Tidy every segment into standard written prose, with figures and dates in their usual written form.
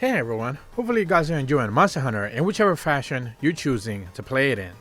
Hey everyone, hopefully you guys are enjoying Monster Hunter in whichever fashion you're choosing to play it in.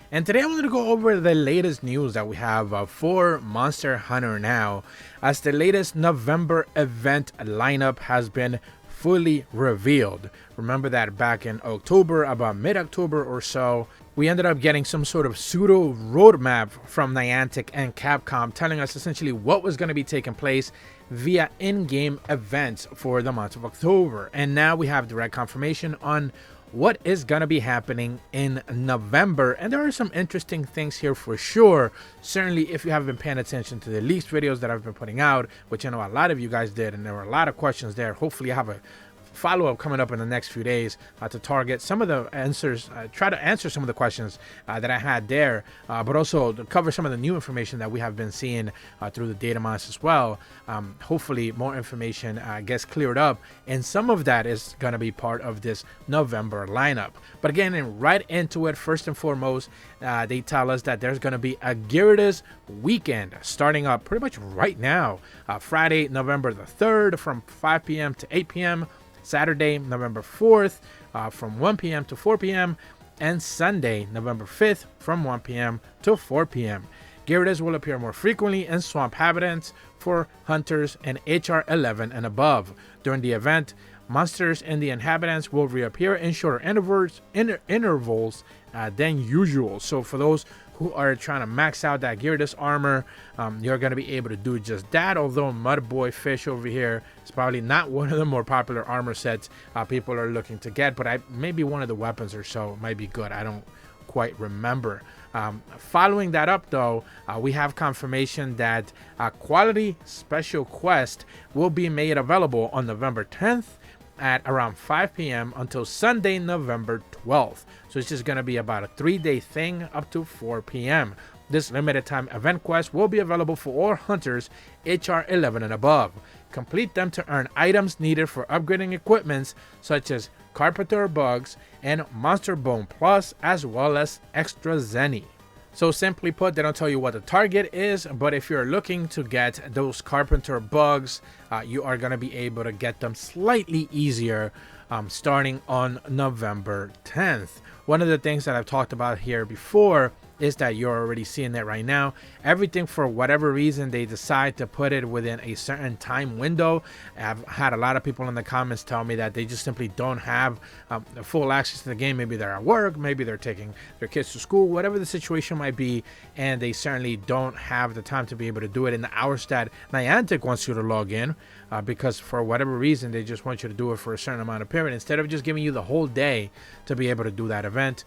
And today I'm going to go over the latest news that we have for Monster Hunter Now, as the latest November event lineup has been fully revealed. Remember that back in October, about mid-October or so, we ended up getting some sort of pseudo roadmap from Niantic and Capcom telling us essentially what was going to be taking place via in-game events for the month of October. And now we have direct confirmation on what is going to be happening in November. And there are some interesting things here for sure. Certainly, if you have been paying attention to the leaked videos that I've been putting out, which I know a lot of you guys did, and there were a lot of questions there. Hopefully I have a follow-up coming up in the next few days to target some of the answers, try to answer some of the questions that I had there, but also to cover some of the new information that we have been seeing through the Datamine as well. Hopefully more information gets cleared up, and some of that is going to be part of this November lineup. But again, and right into it, first and foremost, they tell us that there's going to be a Gyarados weekend starting up pretty much right now, Friday, November the 3rd from 5 p.m. to 8 p.m., Saturday, November 4th from 1 p.m. to 4 p.m. and Sunday, November 5th from 1 p.m. to 4 p.m. Gyarados will appear more frequently in swamp habitats for hunters and HR 11 and above. During the event, monsters in the inhabitants will reappear in shorter intervals than usual. So for those who are trying to max out that Gyarados armor, you're going to be able to do just that. Although Mud Boy Fish over here is probably not one of the more popular armor sets people are looking to get, but maybe one of the weapons or so might be good. I don't quite remember. Following that up though, we have confirmation that Quality Special Quest will be made available on November 10th at around 5 p.m. until Sunday, November 12th. So it's just going to be about a 3-day thing up to 4 p.m. This limited time event quest will be available for all hunters HR 11 and above. Complete them to earn items needed for upgrading equipments such as Carpenter Bugs and Monster Bone Plus, as well as Extra Zenny. So simply put, they don't tell you what the target is, but if you're looking to get those Carpenter Bugs, you are going to be able to get them slightly easier starting on November 10th. One of the things that I've talked about here before is that you're already seeing that right now. Everything, for whatever reason, they decide to put it within a certain time window. I've had a lot of people in the comments tell me that they just simply don't have full access to the game. Maybe they're at work, maybe they're taking their kids to school, whatever the situation might be, and they certainly don't have the time to be able to do it in the hours that Niantic wants you to log in, because for whatever reason they just want you to do it for a certain amount of period instead of just giving you the whole day to be able to do that event.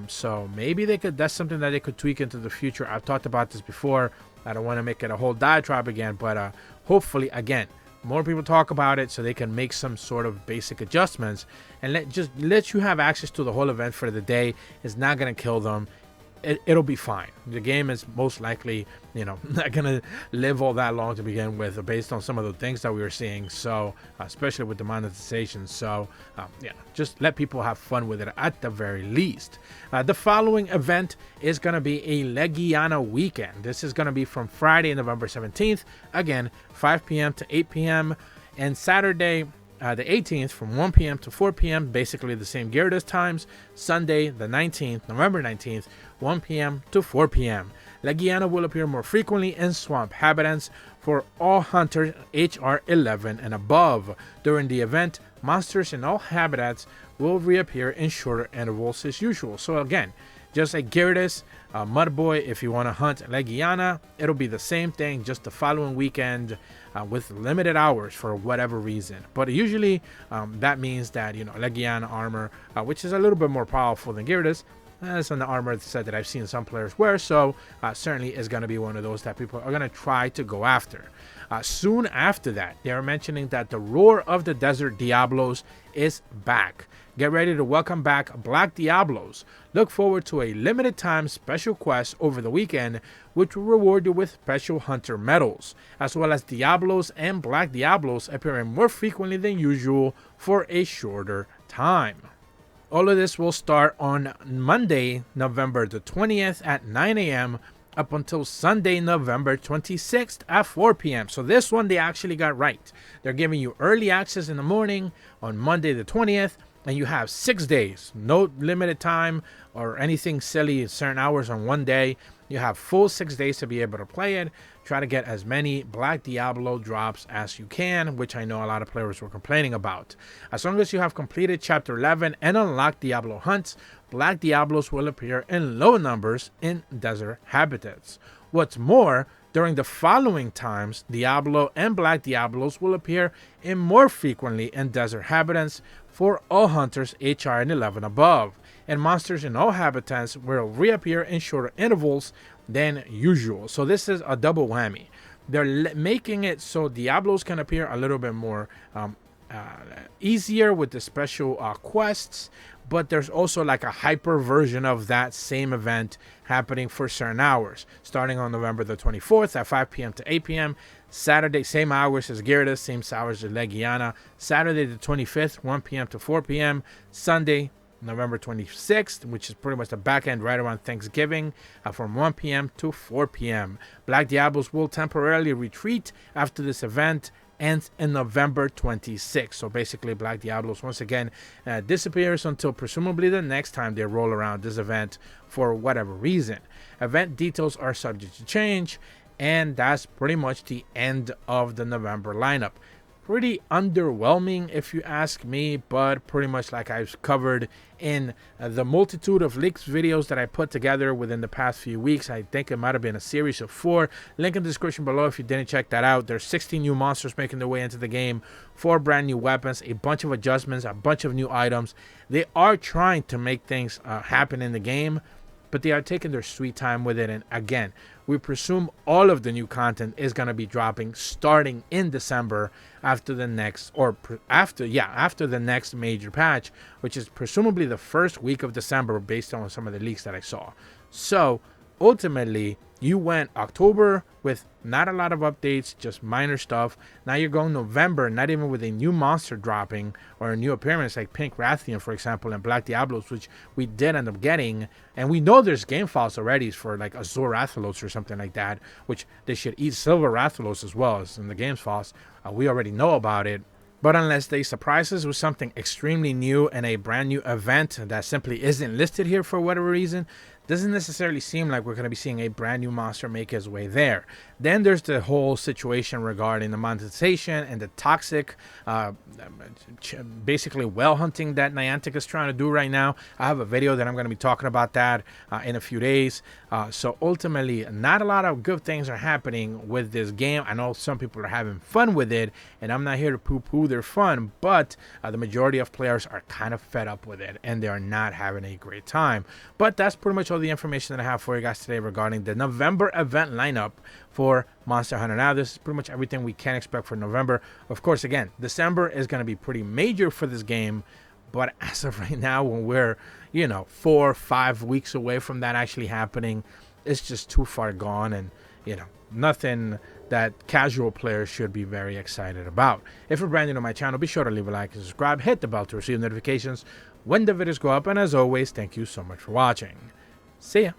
So maybe that's something that they could tweak into the future. I've talked about this before. I don't want to make it a whole diatribe again, but hopefully, again, more people talk about it so they can make some sort of basic adjustments and let you have access to the whole event for the day. It's not going to kill them. It'll be fine. The game is most likely, not gonna live all that long to begin with, based on some of the things that we were seeing. So, especially with the monetization. So, just let people have fun with it at the very least. The following event is gonna be a Legiana weekend. This is gonna be from Friday, November 17th. Again, 5 p.m. to 8 p.m. and Saturday, the 18th from 1 p.m. to 4 p.m. basically the same Gyarados times. Sunday the 19th, November 19th, 1 p.m. to 4 p.m. Legiana will appear more frequently in swamp habitats for all hunters HR 11 and above. During the event, monsters in all habitats will reappear in shorter intervals as usual. So again, just like Gyarados, Mud Boy, if you want to hunt Legiana, it'll be the same thing, just the following weekend with limited hours for whatever reason. But usually that means that, Legiana armor, which is a little bit more powerful than Gyarados, that's an armor set that I've seen some players wear, so certainly is going to be one of those that people are going to try to go after. Soon after that, they are mentioning that the Roar of the Desert Diablos is back. Get ready to welcome back Black Diablos. Look forward to a limited time special quest over the weekend, which will reward you with special hunter medals, as well as Diablos and Black Diablos appearing more frequently than usual for a shorter time. All of this will start on Monday, November the 20th at 9 a.m. up until Sunday, November 26th at 4 p.m. So this one they actually got right. They're giving you early access in the morning on Monday the 20th, and you have 6 days, no limited time or anything silly, certain hours on one day. You have full 6 days to be able to play it. Try to get as many Black Diablo drops as you can, which I know a lot of players were complaining about. As long as you have completed Chapter 11 and unlocked Diablo hunts, Black Diablos will appear in low numbers in desert habitats. What's more, during the following times, Diablo and Black Diablos will appear in more frequently in desert habitats for all hunters HR and 11 above, and monsters in all habitats will reappear in shorter intervals than usual. So this is a double whammy. They're making it so Diablos can appear a little bit more easier with the special quests, but there's also like a hyper version of that same event happening for certain hours, starting on November the 24th at 5 p.m. to 8 p.m. Saturday, same hours as Gyarados, same hours as Legiana. Saturday the 25th, 1 p.m. to 4 p.m. Sunday, November 26th, which is pretty much the back end right around Thanksgiving, from 1 p.m. to 4 p.m. Black Diablos will temporarily retreat after this event ends in November 26th. So basically, Black Diablos once again disappears until presumably the next time they roll around this event for whatever reason. Event details are subject to change, and that's pretty much the end of the November lineup. Pretty underwhelming if you ask me, but pretty much like I've covered in the multitude of leaks videos that I put together within the past few weeks. I think it might have been a series of 4. Link in the description below if you didn't check that out. There's 16 new monsters making their way into the game, 4 brand new weapons, a bunch of adjustments, a bunch of new items. They are trying to make things happen in the game, but they are taking their sweet time with it. And again, we presume all of the new content is going to be dropping starting in December after the next, after the next major patch, which is presumably the first week of December based on some of the leaks that I saw. So ultimately, you went October with not a lot of updates, just minor stuff. Now you're going November, not even with a new monster dropping or a new appearance like Pink Rathian, for example, and Black Diablos, which we did end up getting. And we know there's game files already for like Azure Rathalos or something like that, which they should eat Silver Rathalos as well as in the games files. We already know about it. But unless they surprise us with something extremely new and a brand new event that simply isn't listed here for whatever reason, doesn't necessarily seem like we're going to be seeing a brand new monster make its way there. Then there's the whole situation regarding the monetization and the toxic, basically whale hunting that Niantic is trying to do right now. I have a video that I'm going to be talking about that in a few days. So ultimately, not a lot of good things are happening with this game. I know some people are having fun with it, and I'm not here to poo-poo their fun, but the majority of players are kind of fed up with it, and they are not having a great time. But that's pretty much all the information that I have for you guys today regarding the November event lineup for Monster Hunter Now. This is pretty much everything we can expect for November. Of course, again, December is going to be pretty major for this game, but as of right now, when we're 4 or 5 weeks away from that actually happening, it's just too far gone, and nothing that casual players should be very excited about. If you're brand new to my channel, be sure to leave a like and subscribe, hit the bell to receive notifications when the videos go up, and as always, thank you so much for watching. See ya.